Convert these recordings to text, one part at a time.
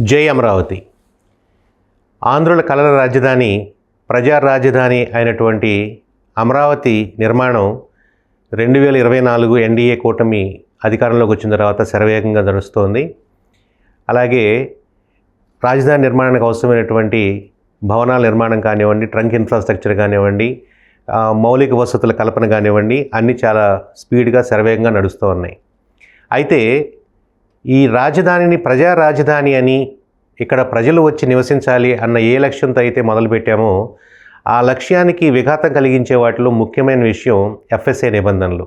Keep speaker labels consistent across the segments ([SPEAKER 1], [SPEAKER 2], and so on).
[SPEAKER 1] జై అమరావతి. ఆంధ్రుల కలల రాజధాని, ప్రజా రాజధాని అయినటువంటి అమరావతి నిర్మాణం 2024 ఎన్డీఏ కూటమి అధికారంలోకి వచ్చిన తర్వాత శరవేగంగా నడుస్తోంది. అలాగే రాజధాని నిర్మాణానికి అవసరమైనటువంటి భవనాల నిర్మాణం కానివ్వండి, ట్రంక్ ఇన్ఫ్రాస్ట్రక్చర్ కానివ్వండి, మౌలిక వసతుల కల్పన కానివ్వండి, అన్నీ చాలా స్పీడ్గా శరవేగంగా నడుస్తూ ఉన్నాయి. అయితే ఈ రాజధానిని ప్రజా రాజధాని అని, ఇక్కడ ప్రజలు వచ్చి నివసించాలి అన్న ఏ లక్ష్యంతో అయితే మొదలుపెట్టామో ఆ లక్ష్యానికి విఘాతం కలిగించే వాటిలో ముఖ్యమైన విషయం ఎఫ్ఎస్ఏ నిబంధనలు.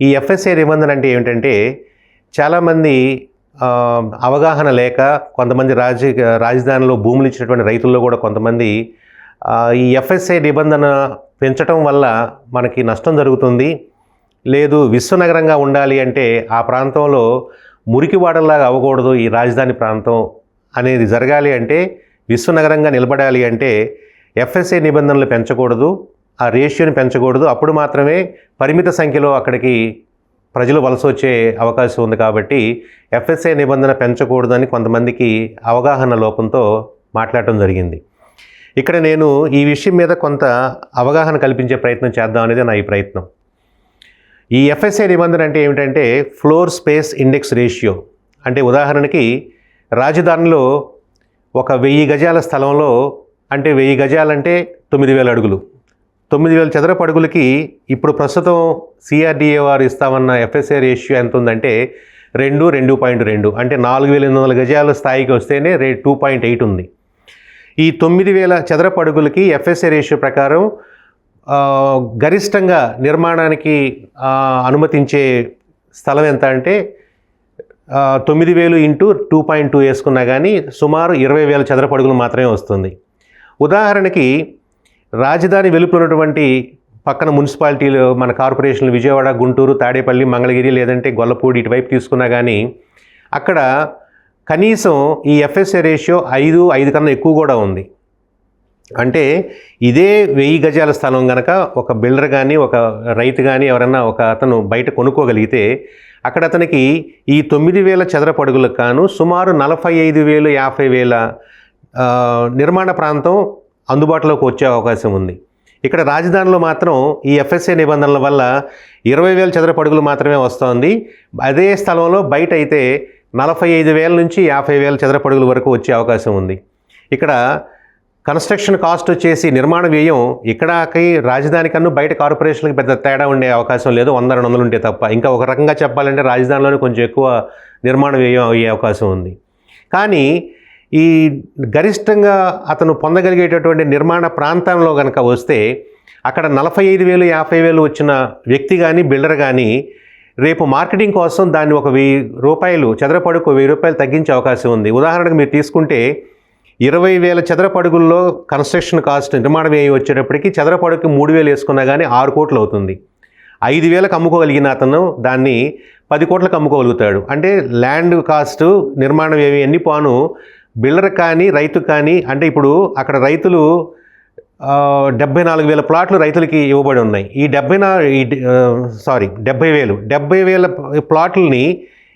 [SPEAKER 1] ఈ ఎఫ్ఎస్ఏ నిబంధన అంటే ఏమిటంటే, చాలామంది అవగాహన లేక కొంతమంది రాజధానిలో భూములు ఇచ్చినటువంటి రైతుల్లో కూడా కొంతమంది ఈ ఎఫ్ఎస్ఏ నిబంధన పెంచడం వల్ల మనకి నష్టం జరుగుతుంది, లేదు విశ్వనగరంగా ఉండాలి అంటే ఆ ప్రాంతంలో మురికివాడల్లాగా అవ్వకూడదు, ఈ రాజధాని ప్రాంతం అనేది జరగాలి అంటే, విశ్వనగరంగా నిలబడాలి అంటే ఎఫ్ఎస్ఏ నిబంధనలు పెంచకూడదు, ఆ రేషియోని పెంచకూడదు. అప్పుడు మాత్రమే పరిమిత సంఖ్యలో అక్కడికి ప్రజలు వలస వచ్చే అవకాశం ఉంది. కాబట్టి ఎఫ్ఎస్ఏ నిబంధన పెంచకూడదని కొంతమందికి అవగాహన లోపంతో మాట్లాడటం జరిగింది. ఇక్కడ నేను ఈ విషయం మీద కొంత అవగాహన కల్పించే ప్రయత్నం చేద్దాం అనేది నా ఈ ప్రయత్నం. ఈ ఎఫ్ఎస్ఏ నిబంధన అంటే ఏమిటంటే ఫ్లోర్ స్పేస్ ఇండెక్స్ రేషియో. అంటే ఉదాహరణకి రాజధానిలో 1000 గజాల స్థలంలో, అంటే 1000 గజాలంటే 9000 అడుగులు, 9000 చదరపు అడుగులకి ఇప్పుడు ప్రస్తుతం సిఆర్డిఏ వారు ఇస్తామన్న ఎఫ్ఎస్ఏ రేషియో ఎంత ఉందంటే 2.2. అంటే 4800 గజాల స్థాయికి వస్తేనే 2.8 ఉంది. ఈ 9000 చదరపు అడుగులకి ఎఫ్ఎస్ఏ రేషియో ప్రకారం గరిష్టంగా నిర్మాణానికి అనుమతించే స్థలం ఎంత అంటే 9000 ఇంటూ 2.2 వేసుకున్నా కానీ సుమారు 20,000 చదరపు అడుగులు మాత్రమే వస్తుంది. ఉదాహరణకి రాజధాని వెలుపల ఉన్నటువంటి పక్కన మున్సిపాలిటీలు, మన కార్పొరేషన్లు విజయవాడ, గుంటూరు, తాడేపల్లి, మంగళగిరి, లేదంటే గొల్లపూడి ఇటువైపు తీసుకున్నా కానీ అక్కడ కనీసం ఈ ఎఫ్ఎస్ఏ రేషియో 5 కన్నా ఎక్కువ కూడా ఉంది. అంటే ఇదే 1000 గజాల స్థలం కనుక ఒక బిల్డర్ కానీ, ఒక రైతు కానీ, ఎవరన్నా ఒక అతను బయట కొనుక్కోగలిగితే అక్కడ అతనికి ఈ 9000 చదరపు అడుగులకు కాను సుమారు 45,000, 50,000 నిర్మాణ ప్రాంతం అందుబాటులోకి వచ్చే అవకాశం ఉంది. ఇక్కడ రాజధానిలో మాత్రం ఈ ఎఫ్ఎస్ఏ నిబంధనల వల్ల 20,000 చదరపు అడుగులు మాత్రమే వస్తుంది. అదే స్థలంలో బయట అయితే 45,000 నుంచి 50,000 చదరపు అడుగుల వరకు వచ్చే అవకాశం ఉంది. ఇక్కడ కన్స్ట్రక్షన్ కాస్ట్ వచ్చేసి, నిర్మాణ వ్యయం ఇక్కడకి రాజధాని కన్నా బయట కార్పొరేషన్కి పెద్ద తేడా ఉండే అవకాశం లేదు, 100-200 ఉంటే తప్ప. ఇంకా ఒక రకంగా చెప్పాలంటే రాజధానిలోనే కొంచెం ఎక్కువ నిర్మాణ వ్యయం అయ్యే అవకాశం ఉంది. కానీ ఈ గరిష్టంగా అతను పొందగలిగేటటువంటి నిర్మాణ ప్రాంతంలో కనుక వస్తే అక్కడ 45,000, 50,000 వచ్చిన వ్యక్తి కానీ, బిల్డర్ కానీ రేపు మార్కెటింగ్ కోసం దాన్ని ఒక 1000 రూపాయలు చదరపు అడుగు 1000 రూపాయలు తగ్గించే అవకాశం ఉంది. ఉదాహరణకు మీరు తీసుకుంటే 20,000 చదరపు అడుగుల్లో కన్స్ట్రక్షన్ కాస్ట్, నిర్మాణ వ్యయం వచ్చేటప్పటికి చదరపు అడుగుకి 3,000 వేసుకున్నా కానీ 6 కోట్లు అవుతుంది. 5,000కి అమ్ముకోగలిగిన అతను దాన్ని 10 కోట్లకు అమ్ముకోగలుగుతాడు. అంటే ల్యాండ్ కాస్ట్, నిర్మాణ వ్యయం ఎన్ని పాను బిల్డర్ కానీ, రైతు కానీ. అంటే ఇప్పుడు అక్కడ రైతులు 74,000 ప్లాట్లు రైతులకి ఇవ్వబడి ఉన్నాయి. ఈ 70,000 ప్లాట్లని,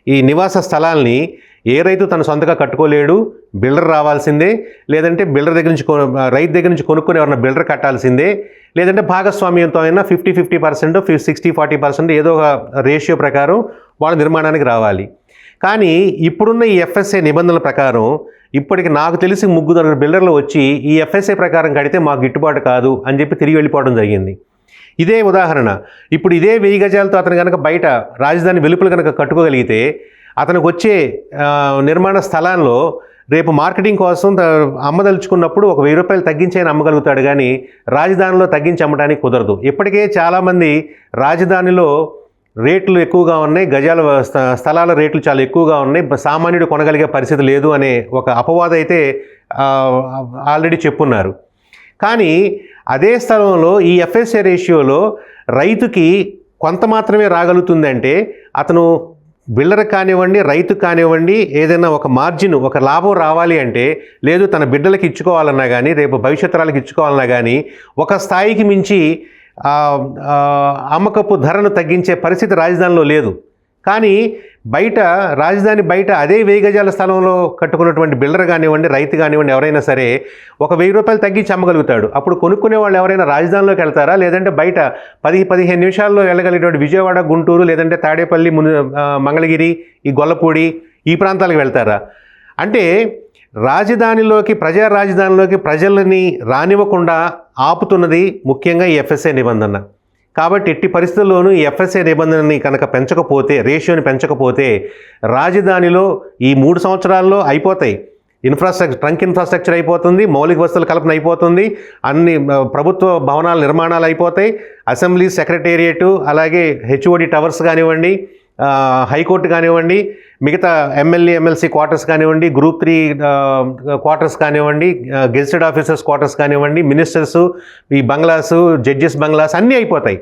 [SPEAKER 1] ఈ నివాస స్థలాల్ని ఏ రైతు తన సొంతగా కట్టుకోలేడు, బిల్డర్ రావాల్సిందే, లేదంటే బిల్డర్ దగ్గర నుంచి రైతు దగ్గర నుంచి కొనుక్కొని ఎవరన్నా బిల్డర్ కట్టాల్సిందే, లేదంటే భాగస్వామ్యంతో అయినా 50-50%, 60-40% ఏదో ఒక రేషియో ప్రకారం వాళ్ళ నిర్మాణానికి రావాలి. కానీ ఇప్పుడున్న ఈ ఎఫ్ఎస్ఏ నిబంధనల ప్రకారం ఇప్పటికి నాకు తెలిసి 3 బిల్డర్లు వచ్చి ఈ ఎఫ్ఎస్ఏ ప్రకారం కడితే మాకు గిట్టుబాటు కాదు అని చెప్పి తిరిగి వెళ్ళిపోవడం జరిగింది. ఇదే ఉదాహరణ, ఇప్పుడు ఇదే 1000 గజాలతో అతను కనుక బయట రాజధాని వెలుపల కనుక కట్టుకోగలిగితే అతనికి వచ్చే నిర్మాణ స్థలాల్లో రేపు మార్కెటింగ్ కోసం అమ్మదలుచుకున్నప్పుడు ఒక 1000 రూపాయలు తగ్గించైనా అమ్మగలుగుతాడు, కానీ రాజధానిలో తగ్గించి అమ్మడానికి కుదరదు. ఇప్పటికే చాలామంది రాజధానిలో రేట్లు ఎక్కువగా ఉన్నాయి, గజాల స్థలాల రేట్లు చాలా ఎక్కువగా ఉన్నాయి, సామాన్యుడు కొనగలిగే పరిస్థితి లేదు అనే ఒక అపవాదం అయితే ఆల్రెడీ చెప్పున్నారు. కానీ అదే స్థలంలో ఈ ఎఫ్ఎస్ఏ రేషియోలో రైతుకి కొంత మాత్రమే రాగలుగుతుందంటే అతను బిల్డర్ కానివ్వండి, రైతు కానివ్వండి, ఏదైనా ఒక మార్జిన్, ఒక లాభం రావాలి అంటే, లేదు తన బిడ్డలకి ఇచ్చుకోవాలన్నా కానీ, రేపు భవిష్యత్ తరాలకు ఇచ్చుకోవాలన్నా కానీ ఒక స్థాయికి మించి అమ్మకపు ధరను తగ్గించే పరిస్థితి రాజధానిలో లేదు. కానీ బయట రాజధాని బయట అదే 1000 గజాల స్థలంలో కట్టుకున్నటువంటి బిల్డర్ కానివ్వండి, రైతు కానివ్వండి, ఎవరైనా సరే ఒక 1000 రూపాయలు తగ్గించి అమ్మగలుగుతాడు. అప్పుడు కొనుక్కునే వాళ్ళు ఎవరైనా రాజధానిలోకి వెళ్తారా, లేదంటే బయట 10-15 నిమిషాల్లో వెళ్ళగలిగేటువంటి విజయవాడ, గుంటూరు, లేదంటే తాడేపల్లి, మంగళగిరి, ఈ గొల్లపూడి ఈ ప్రాంతాలకు వెళ్తారా? అంటే ప్రజా రాజధానిలోకి ప్రజలని రానివ్వకుండా ఆపుతున్నది ముఖ్యంగా ఈ ఎఫ్ఎస్ఏ నిబంధన. కాబట్టి ఎట్టి పరిస్థితుల్లోనూ ఈ ఎఫ్ఎస్ఏ నిబంధనని కనుక పెంచకపోతే, రేషియోని పెంచకపోతే రాజధానిలో ఈ 3 సంవత్సరాల్లో అయిపోతాయి. ట్రంక్ ఇన్ఫ్రాస్ట్రక్చర్ అయిపోతుంది, మౌలిక వసతుల కల్పన అయిపోతుంది, అన్ని ప్రభుత్వ భవనాల నిర్మాణాలు అయిపోతాయి, అసెంబ్లీ, సెక్రటేరియట్, అలాగే హెచ్ఓడి టవర్స్ కానివ్వండి, హైకోర్టు కానివ్వండి, మిగతా ఎమ్మెల్యే ఎమ్మెల్సీ క్వార్టర్స్ కానివ్వండి, గ్రూప్ 3 క్వార్టర్స్ కానివ్వండి, గెజిటెడ్ ఆఫీసర్స్ క్వార్టర్స్ కానివ్వండి, మినిస్టర్సు, ఈ బంగ్లాసు, జడ్జెస్ బంగ్లాస్ అన్నీ అయిపోతాయి.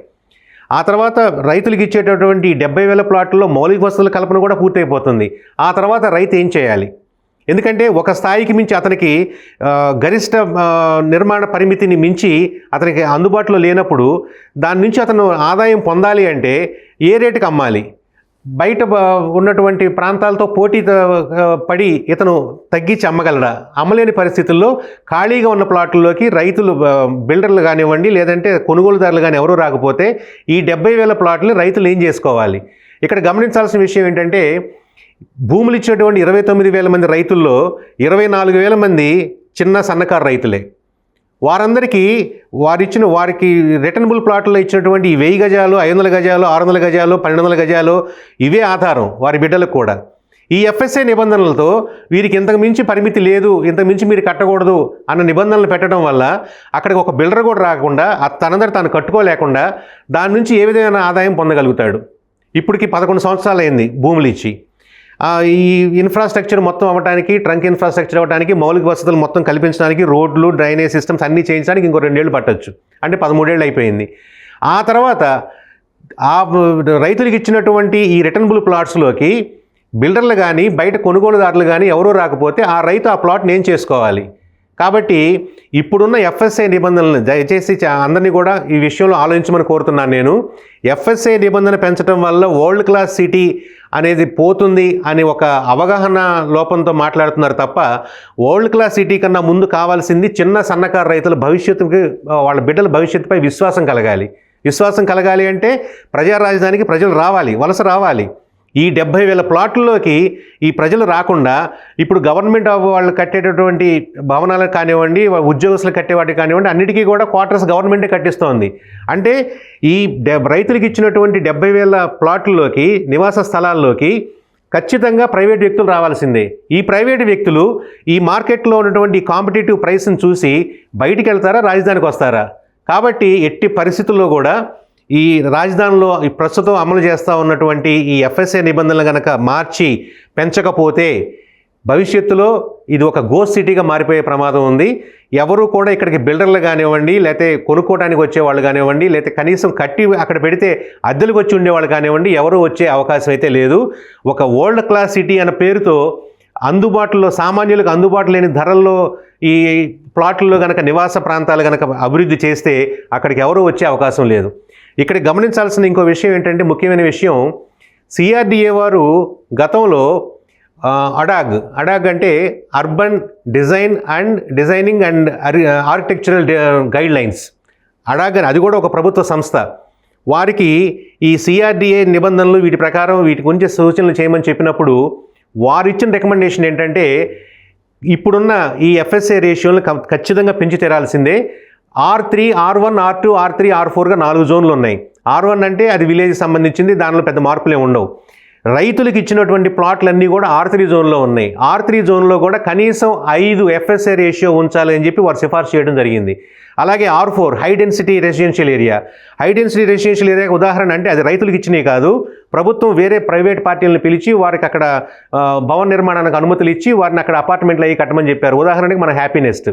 [SPEAKER 1] ఆ తర్వాత రైతులకు ఇచ్చేటటువంటి 70,000 ప్లాట్లలో మౌలిక వసతుల కల్పన కూడా పూర్తయిపోతుంది. ఆ తర్వాత రైతు ఏం చేయాలి? ఎందుకంటే ఒక స్థాయికి మించి అతనికి గరిష్ట నిర్మాణ పరిమితిని మించి అతనికి అందుబాటులో లేనప్పుడు దాని నుంచి అతను ఆదాయం పొందాలి అంటే ఏ రేటుకి అమ్మాలి? బయట ఉన్నటువంటి ప్రాంతాలతో పోటీ పడి ఇతను తగ్గించి అమ్మగలడా? అమ్మలేని పరిస్థితుల్లో ఖాళీగా ఉన్న ప్లాట్లలోకి రైతులు, బిల్డర్లు కానివ్వండి, లేదంటే కొనుగోలుదారులు కానీ ఎవరూ రాకపోతే ఈ 70,000 ప్లాట్లు రైతులు ఏం చేసుకోవాలి? ఇక్కడ గమనించాల్సిన విషయం ఏంటంటే, భూములు ఇచ్చినటువంటి 29,000 మంది రైతుల్లో 24,000 మంది చిన్న సన్నకారు రైతులే. వారందరికీ వారికి రిటర్నబుల్ ప్లాట్లో ఇచ్చినటువంటి 1000 గజాలు, 500 గజాలు, 600 గజాలు, 1200 గజాలు ఇవే ఆధారం వారి బిడ్డలకు కూడా. ఈ ఎఫ్ఎస్ఏ నిబంధనలతో వీరికి ఇంతకు మించి పరిమితి లేదు, ఇంతకు మించి మీరు కట్టకూడదు అన్న నిబంధనలు పెట్టడం వల్ల అక్కడికి ఒక బిల్డర్ కూడా రాకుండా, తనందరూ తాను కట్టుకోలేకుండా దాని నుంచి ఏ విధమైన ఆదాయం పొందగలుగుతాడు? ఇప్పటికి 11 సంవత్సరాలు అయింది భూములు ఇచ్చి. ఈ ఇన్ఫ్రాస్ట్రక్చర్ మొత్తం అవ్వడానికి, ట్రంక్ ఇన్ఫ్రాస్ట్రక్చర్ అవ్వడానికి, మౌలిక వసతులు మొత్తం కల్పించడానికి, రోడ్లు, డ్రైనేజ్ సిస్టమ్స్ అన్నీ చేయించడానికి ఇంకో 2 ఏళ్ళు పట్టొచ్చు. అంటే 13 ఏళ్ళు అయిపోయింది. ఆ తర్వాత ఆ రైతులకు ఇచ్చినటువంటి ఈ రిటర్నబుల్ ప్లాట్స్లోకి బిల్డర్లు కానీ, బయట కొనుగోలుదారులు కానీ ఎవరూ రాకపోతే ఆ రైతు ఆ ప్లాట్ని ఏం చేసుకోవాలి? కాబట్టి ఇప్పుడున్న ఎఫ్ఎస్ఏ నిబంధనలను దయచేసి అందరినీ కూడా ఈ విషయంలో ఆలోచించమని కోరుతున్నాను నేను. ఎఫ్ఎస్ఏ నిబంధన పెంచడం వల్ల వరల్డ్ క్లాస్ సిటీ అనేది పోతుంది అని ఒక అవగాహన లోపంతో మాట్లాడుతున్నారు తప్ప, వరల్డ్ క్లాస్ సిటీ కన్నా ముందు కావాల్సింది చిన్న సన్నకారు రైతుల భవిష్యత్తుకి, వాళ్ళ బిడ్డల భవిష్యత్తుపై విశ్వాసం కలగాలి. విశ్వాసం కలగాలి అంటే ప్రజా రాజధానికి ప్రజలు రావాలి, వలస రావాలి. ఈ 70,000 ప్లాట్లలోకి ఈ ప్రజలు రాకుండా ఇప్పుడు గవర్నమెంట్ వాళ్ళు కట్టేటటువంటి భవనాలకు కానివ్వండి, ఉద్యోగస్తులు కట్టేవాటికి కానివ్వండి, అన్నిటికీ కూడా క్వార్టర్స్ గవర్నమెంటే కట్టిస్తోంది. అంటే ఈ రైతులకు ఇచ్చినటువంటి 70,000 ప్లాట్లలోకి, నివాస స్థలాల్లోకి ఖచ్చితంగా ప్రైవేట్ వ్యక్తులు రావాల్సిందే. ఈ ప్రైవేటు వ్యక్తులు ఈ మార్కెట్లో ఉన్నటువంటి కాంపిటేటివ్ ప్రైస్ని చూసి బయటికి వెళ్తారా, రాజధానికి వస్తారా? కాబట్టి ఎట్టి పరిస్థితుల్లో కూడా ఈ రాజధానిలో ఈ ప్రస్తుతం అమలు చేస్తూ ఉన్నటువంటి ఈ ఎఫ్ఎస్ఏ నిబంధనలు కనుక మార్చి పెంచకపోతే భవిష్యత్తులో ఇది ఒక గోస్ట్ సిటీగా మారిపోయే ప్రమాదం ఉంది. ఎవరు కూడా ఇక్కడికి బిల్డర్లు కానివ్వండి, లేకపోతే కొనుక్కోవడానికి వచ్చేవాళ్ళు కానివ్వండి, లేకపోతే కనీసం కట్టి అక్కడ పెడితే అద్దెలకు వచ్చి ఉండేవాళ్ళు కానివ్వండి, ఎవరు వచ్చే అవకాశం అయితే లేదు. ఒక వరల్డ్ క్లాస్ సిటీ అనే పేరుతో అందుబాటులో, సామాన్యులకు అందుబాటు లేని ధరల్లో ఈ ప్లాట్లలో కనుక నివాస ప్రాంతాలు కనుక అభివృద్ధి చేస్తే అక్కడికి ఎవరు వచ్చే అవకాశం లేదు. ఇక్కడ గమనించాల్సిన ఇంకో విషయం ఏంటంటే, ముఖ్యమైన విషయం, సిఆర్డిఏ వారు గతంలో అడాగ్ అంటే urban designing and architectural guidelines, ADAG అని, అది కూడా ఒక ప్రభుత్వ సంస్థ. వారికి ఈ సిఆర్డిఏ నిబంధనలు వీటి ప్రకారం వీటి గురించి సూచనలు చేయమని చెప్పినప్పుడు వారు ఇచ్చిన రికమెండేషన్ ఏంటంటే, ఇప్పుడున్న ఈ ఎఫ్ఎస్ఏ రేషియోలను ఖచ్చితంగా పెంచి తీరాల్సిందే. R3, R1, R2, R3, R4గా 4 జోన్లు ఉన్నాయి. R1 అంటే అది విలేజ్కి సంబంధించింది, దానిలో పెద్ద మార్పులే ఉండవు. రైతులకు ఇచ్చినటువంటి ప్లాట్లన్నీ కూడా R3 జోన్లో ఉన్నాయి. R3 జోన్లో కూడా కనీసం 5 ఎఫ్ఎస్ఏ రేషియో ఉంచాలి అని చెప్పి వారు సిఫార్సు చేయడం జరిగింది. అలాగే R4 high density residential area. High density residential ఏరియాకి ఉదాహరణ అంటే అది రైతులకు ఇచ్చినవి కాదు, ప్రభుత్వం వేరే ప్రైవేట్ పార్టీలను పిలిచి వారికి అక్కడ భవన నిర్మాణానికి అనుమతులు ఇచ్చి వారిని అక్కడ అపార్ట్మెంట్లు అయ్యి కట్టమని చెప్పారు. ఉదాహరణకి మన హ్యాపీనెస్ట్.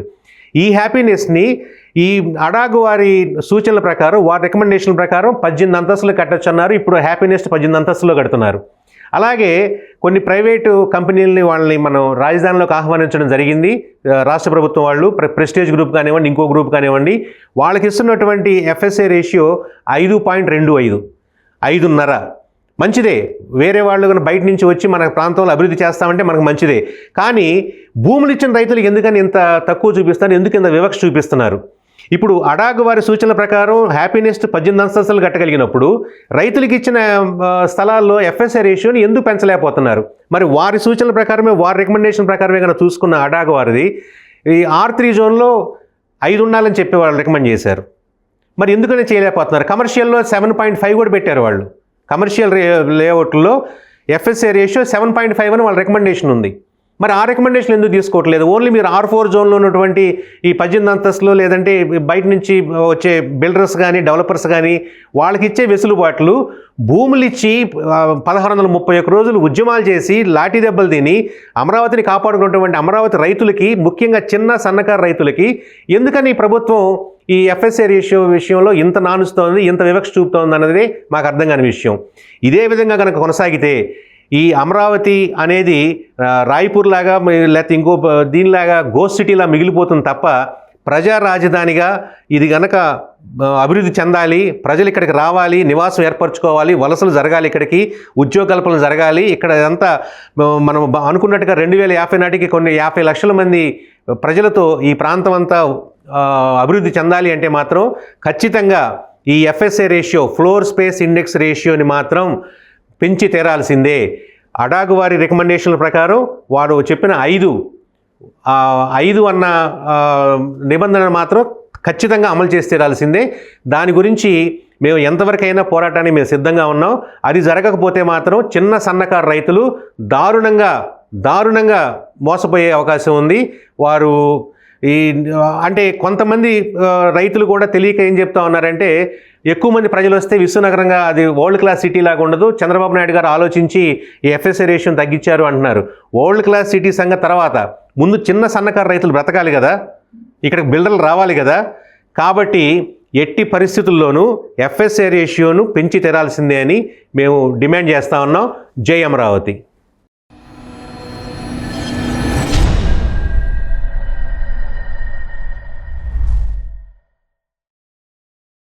[SPEAKER 1] ఈ హ్యాపీనెస్ని ఈ అడాగ్ వారి సూచనల ప్రకారం, వారి రికమెండేషన్ ప్రకారం 18 అంతస్తులు కట్టొచ్చు అన్నారు. ఇప్పుడు హ్యాపీనెస్ట్ 18 అంతస్తులో కడుతున్నారు. అలాగే కొన్ని ప్రైవేటు కంపెనీలని వాళ్ళని మనం రాజధానిలోకి ఆహ్వానించడం జరిగింది. రాష్ట్ర ప్రభుత్వం వాళ్ళు, ప్రెస్టేజ్ గ్రూప్ కానివ్వండి, ఇంకో గ్రూప్ కానివ్వండి, వాళ్ళకి ఇస్తున్నటువంటి ఎఫ్ఎస్ఏ రేషియో 5.25, 5.5. మంచిదే. వేరే వాళ్ళు కనుక బయట నుంచి వచ్చి మన ప్రాంతంలో అభివృద్ధి చేస్తామంటే మనకు మంచిదే. కానీ భూములు ఇచ్చిన రైతులకు ఎందుకని ఇంత తక్కువ చూపిస్తారు, ఎందుకు ఇంత వివక్ష చూపిస్తున్నారు? ఇప్పుడు అడాగ్ వారి సూచనల ప్రకారం హ్యాపీనెస్ట్ 18 అంతస్తులు కట్టగలిగినప్పుడు రైతులకు ఇచ్చిన స్థలాల్లో ఎఫ్ఎస్ఐ రేషియోని ఎందుకు పెంచలేకపోతున్నారు? మరి వారి సూచనల ప్రకారమే, వారి రికమెండేషన్ ప్రకారమే కనుక చూసుకున్న అడాగ్ వారిది ఈ R3 జోన్లో 5 ఉండాలని చెప్పి వాళ్ళు రికమెండ్ చేశారు. మరి ఎందుకని చేయలేకపోతున్నారు? కమర్షియల్లో 7.5 కూడా పెట్టారు వాళ్ళు. కమర్షియల్ లేఅవుట్లో ఎఫ్ఎస్ఐ రేషియో 7.5 అని వాళ్ళ రికమెండేషన్ ఉంది. మరి ఆ రికమెండేషన్ ఎందుకు తీసుకోవట్లేదు? ఓన్లీ మీరు R4 జోన్లో ఉన్నటువంటి ఈ 18 అంతస్తులు లేదంటే బయట నుంచి వచ్చే బిల్డర్స్ కానీ డెవలపర్స్ కానీ వాళ్ళకి ఇచ్చే వెసులుబాట్లు భూములు ఇచ్చి 1631 రోజులు ఉద్యమాలు చేసి లాఠీ దెబ్బలు తిని అమరావతిని కాపాడుకున్నటువంటి అమరావతి రైతులకి, ముఖ్యంగా చిన్న సన్నకారు రైతులకి ఎందుకని ప్రభుత్వం ఈ ఎఫ్ఎస్ఐ రేషియో విషయంలో ఇంత నానుస్తోంది, ఇంత వివక్ష చూపుతోంది అన్నది మాకు అర్థం కాని విషయం. ఇదే విధంగా కనుక కొనసాగితే ఈ అమరావతి అనేది రాయ్పూర్ లాగా లేకపోతే ఇంకో దీనిలాగా గోస్ట్ సిటీలా మిగిలిపోతుంది తప్ప ప్రజా రాజధానిగా ఇది గనక అభివృద్ధి చెందాలి, ప్రజలు ఇక్కడికి రావాలి, నివాసం ఏర్పరచుకోవాలి, వలసలు జరగాలి, ఇక్కడికి ఉద్యోగ కల్పనలు జరగాలి, ఇక్కడ అంతా మనం అనుకున్నట్టుగా 2050 నాటికి కొన్ని 50 లక్షల మంది ప్రజలతో ఈ ప్రాంతం అంతా అభివృద్ధి చెందాలి అంటే మాత్రం ఖచ్చితంగా ఈ FSI ratio, floor space index రేషియోని మాత్రం పెంచి తీరాల్సిందే. అడాగ్ వారి రికమెండేషన్ల ప్రకారం వారు చెప్పిన 5 అన్న నిబంధన మాత్రం ఖచ్చితంగా అమలు చేసి తీరాల్సిందే. దాని గురించి మేము ఎంతవరకైనా పోరాటానికి మేము సిద్ధంగా ఉన్నాం. అది జరగకపోతే మాత్రం చిన్న సన్నకారు రైతులు దారుణంగా మోసపోయే అవకాశం ఉంది. వారు అంటే కొంతమంది రైతులు కూడా తెలియక ఏం చెప్తా ఉన్నారంటే, ఎక్కువ మంది ప్రజలు వస్తే విశ్వనగరంగా అది వరల్డ్ క్లాస్ సిటీ లాగా ఉండదు, చంద్రబాబు నాయుడు గారు ఆలోచించి ఈ ఎఫ్ఎస్ఐ రేషియోని తగ్గించారు అంటున్నారు. వరల్డ్ క్లాస్ సిటీ సంగతి తర్వాత ముందు చిన్న సన్నకారు రైతులు బ్రతకాలి కదా, ఇక్కడికి బిల్డర్లు రావాలి కదా. కాబట్టి ఎట్టి పరిస్థితుల్లోనూ ఎఫ్ఎస్ఐ రేషియోను పెంచి తీరాల్సిందే అని మేము డిమాండ్ చేస్తూ ఉన్నాం. జై అమరావతి.